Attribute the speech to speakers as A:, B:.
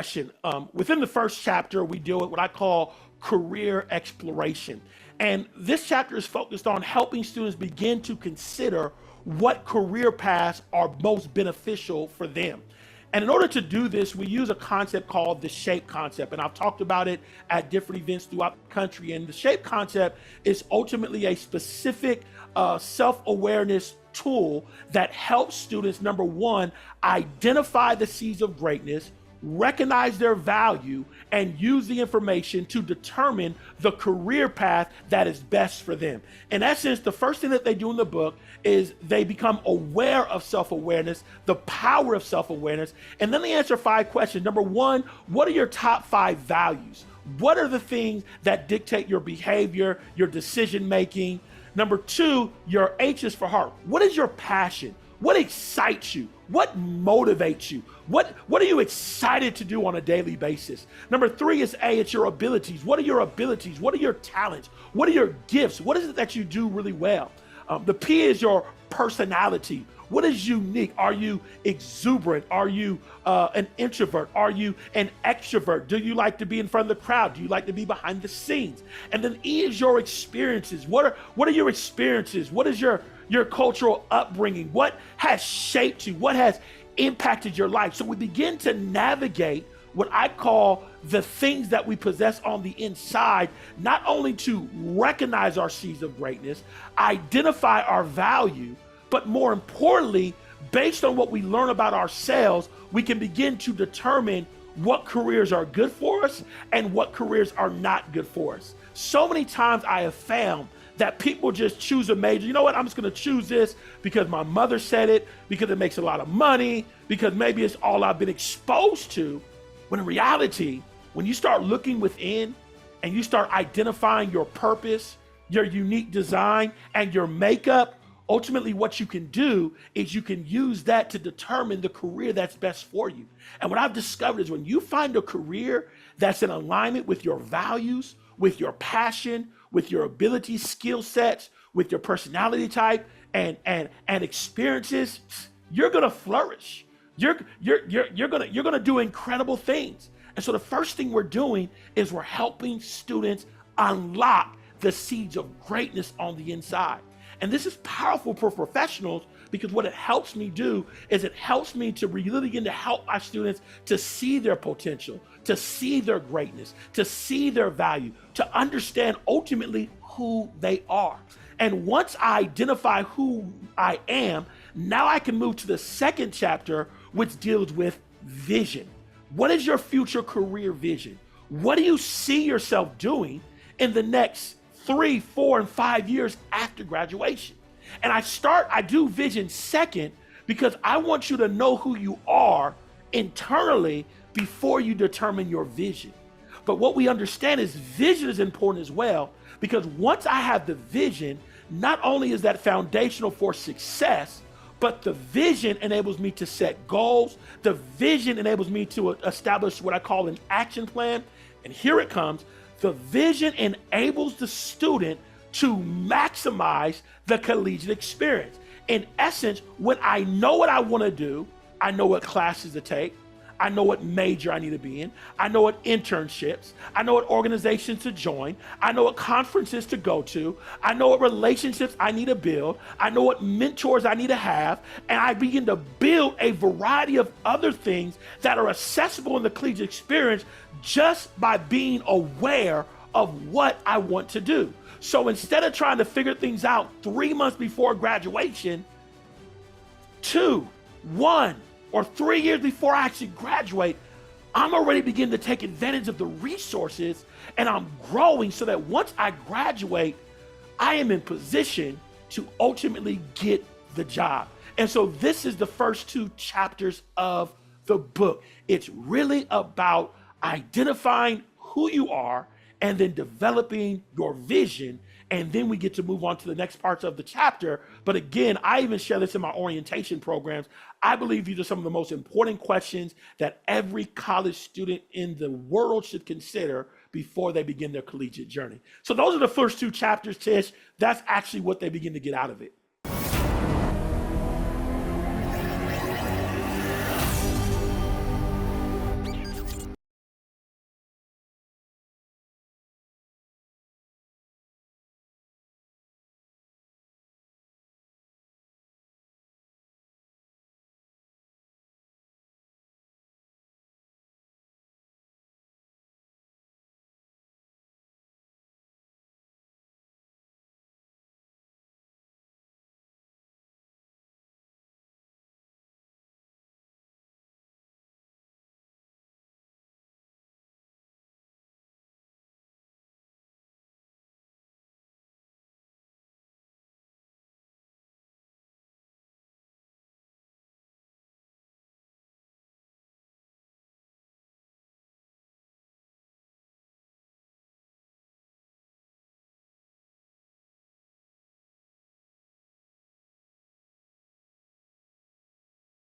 A: question. Within the first chapter, we deal with what I call career exploration. And this chapter is focused on helping students begin to consider what career paths are most beneficial for them. And in order to do this, we use a concept called the SHAPE concept. And I've talked about it at different events throughout the country. And the SHAPE concept is ultimately a specific self-awareness tool that helps students, number one, identify the seeds of greatness, recognize their value, and use the information to determine the career path that is best for them. In essence, the first thing that they do in the book is they become aware of self-awareness, the power of self-awareness, and then they answer 5 questions. Number one, what are your top 5 values? What are the things that dictate your behavior, your decision-making? Number 2, your H is for heart. What is your passion? What excites you? What motivates you? What are you excited to do on a daily basis? Number 3 is A, it's your abilities. What are your abilities? What are your talents? What are your gifts? What is it that you do really well? The P is your personality. What is unique? Are you exuberant? Are you an introvert? Are you an extrovert? Do you like to be in front of the crowd? Do you like to be behind the scenes? And then E is your experiences. What are your experiences? What is your cultural upbringing? What has shaped you? What has impacted your life? So we begin to navigate what I call the things that we possess on the inside, not only to recognize our seeds of greatness, identify our value, but more importantly, based on what we learn about ourselves, we can begin to determine what careers are good for us and what careers are not good for us. So many times I have found that people just choose a major. You know what? I'm just going to choose this because my mother said it, because it makes a lot of money, because maybe it's all I've been exposed to. When in reality, when you start looking within and you start identifying your purpose, your unique design, and your makeup, ultimately what you can do is you can use that to determine the career that's best for you. And what I've discovered is when you find a career that's in alignment with your values, with your passion, with your abilities, skill sets, with your personality type and experiences, you're gonna flourish. You're gonna do incredible things. And so the first thing we're doing is we're helping students unlock the seeds of greatness on the inside. And this is powerful for professionals because what it helps me do is it helps me to really begin to help my students to see their potential, to see their greatness, to see their value, to understand ultimately who they are. And once I identify who I am, now I can move to the second chapter, which deals with vision. What is your future career vision? What do you see yourself doing in the next 3, 4, and 5 years after graduation? And I do vision second because I want you to know who you are internally before you determine your vision. But what we understand is vision is important as well, because once I have the vision, not only is that foundational for success, but the vision enables me to set goals. The vision enables me to establish what I call an action plan. And here it comes. The vision enables the student to maximize the collegiate experience. In essence, when I know what I want to do, I know what classes to take, I know what major I need to be in, I know what internships, I know what organizations to join, I know what conferences to go to, I know what relationships I need to build, I know what mentors I need to have, and I begin to build a variety of other things that are accessible in the collegiate experience just by being aware of what I want to do. So instead of trying to figure things out 3 months before graduation, 2, 1, or 3 years before I actually graduate, I'm already beginning to take advantage of the resources and I'm growing so that once I graduate, I am in position to ultimately get the job. And so this is the first 2 chapters of the book. It's really about identifying who you are and then developing your vision. And then we get to move on to the next parts of the chapter. But again, I even share this in my orientation programs. I believe these are some of the most important questions that every college student in the world should consider before they begin their collegiate journey. So those are the first 2 chapters, Tish. That's actually what they begin to get out of it.